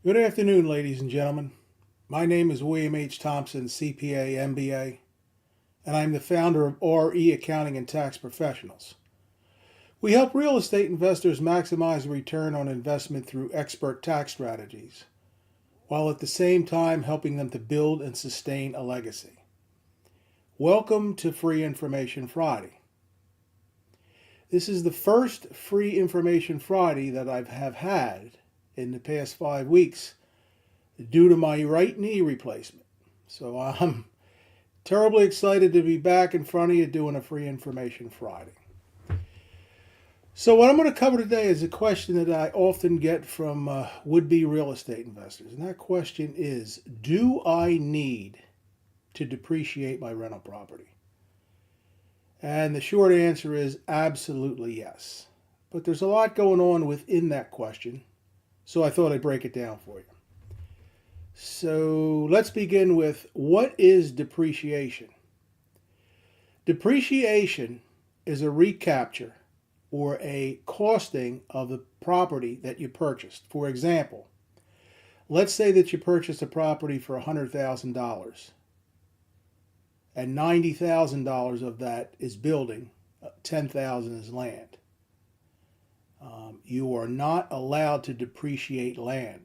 Good afternoon, ladies and gentlemen. My name is William H. Thompson, CPA, MBA, and I'm the founder of RE Accounting and Tax Professionals. We help real estate investors maximize the return on investment through expert tax strategies, while at the same time helping them to build and sustain a legacy. Welcome to Free Information Friday. This is the first Free Information Friday that I have had in the past 5 weeks due to my right knee replacement. So I'm terribly excited to be back in front of you doing a Free Information Friday. So what I'm going to cover today is a question that I often get from would-be real estate investors. And that question is, do I need to depreciate my rental property? And the short answer is absolutely yes. But there's a lot going on within that question, so I thought I'd break it down for you. So let's begin with, what is depreciation? Depreciation is a recapture or a costing of the property that you purchased. For example, let's say that you purchased a property for $100,000 and $90,000 of that is building, $10,000 is land. You are not allowed to depreciate land.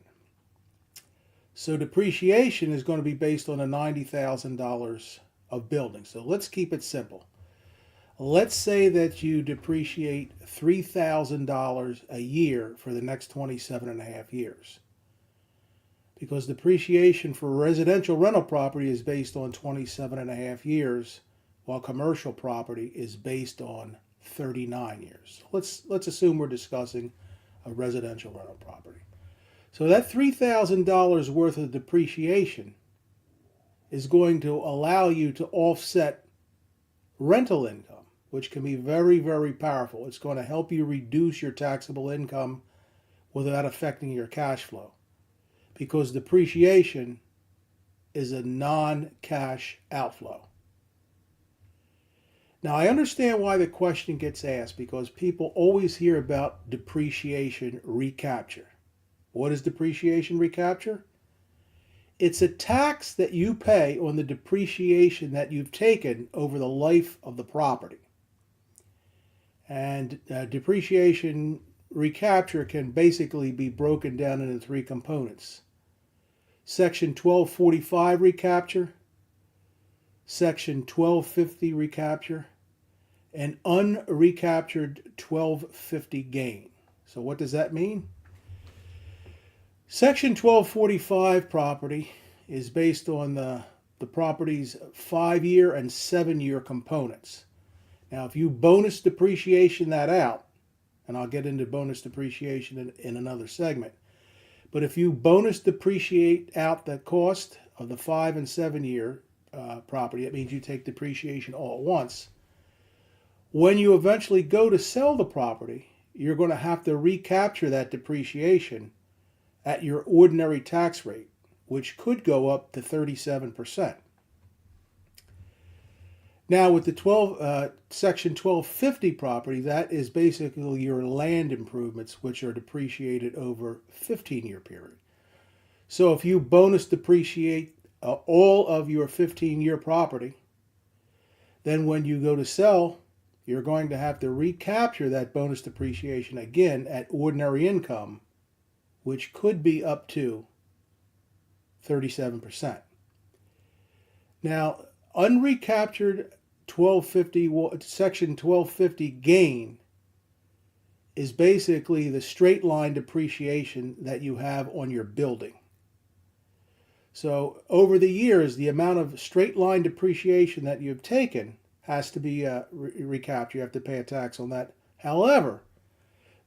So depreciation is going to be based on the $90,000 of building. So let's keep it simple. Let's say that you depreciate $3,000 a year for the next 27 and a half years. Because depreciation for residential rental property is based on 27 and a half years, while commercial property is based on 39 years. Let's assume we're discussing a residential rental property. So that $3,000 worth of depreciation is going to allow you to offset rental income, which can be very, very powerful. It's going to help you reduce your taxable income without affecting your cash flow, because depreciation is a non-cash outflow. Now, I understand why the question gets asked, because people always hear about depreciation recapture. What is depreciation recapture? It's a tax that you pay on the depreciation that you've taken over the life of the property. And depreciation recapture can basically be broken down into three components. Section 1245 recapture, Section 1250 recapture, and unrecaptured 1250 gain. So what does that mean? Section 1245 property is based on the property's 5-year and 7-year components. Now, if you bonus depreciation that out, and I'll get into bonus depreciation in another segment, but if you bonus depreciate out the cost of the 5 and 7-year property, it means you take depreciation all at once. When you eventually go to sell the property, you're going to have to recapture that depreciation at your ordinary tax rate, which could go up to 37%. Now, with the Section 1250 property, that is basically your land improvements, which are depreciated over a 15-year period. So if you bonus depreciate all of your 15-year property, then when you go to sell, you're going to have to recapture that bonus depreciation again at ordinary income, which could be up to 37%. Now, unrecaptured 1250, Section 1250 gain is basically the straight line depreciation that you have on your building. So over the years, the amount of straight line depreciation that you've taken has to be recaptured. You have to pay a tax on that. However,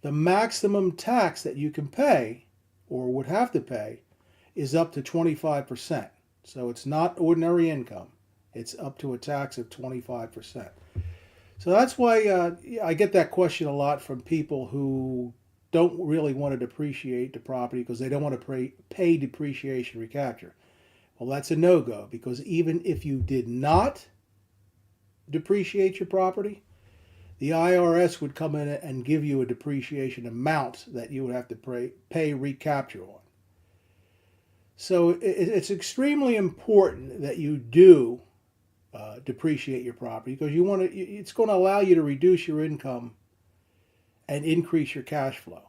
the maximum tax that you can pay, or would have to pay, is up to 25%. So it's not ordinary income. It's up to a tax of 25%. So that's why I get that question a lot from people who don't really want to depreciate the property because they don't want to pay depreciation recapture. Well, that's a no-go, because even if you did not depreciate your property, the IRS would come in and give you a depreciation amount that you would have to pay recapture on. So it's extremely important that you do depreciate your property, because you want to. It's going to allow you to reduce your income and increase your cash flow.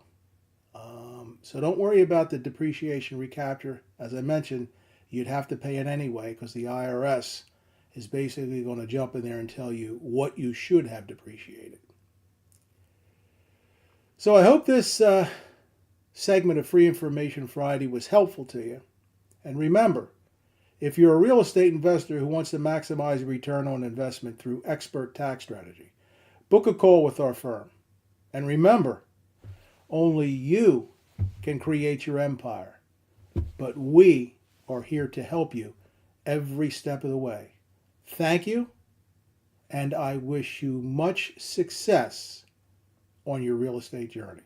So don't worry about the depreciation recapture. As I mentioned, you'd have to pay it anyway, because the IRS is basically going to jump in there and tell you what you should have depreciated. So I hope this segment of Free Information Friday was helpful to you. And remember, if you're a real estate investor who wants to maximize return on investment through expert tax strategy, book a call with our firm. And remember, only you can create your empire, but we are here to help you every step of the way. Thank you, and I wish you much success on your real estate journey.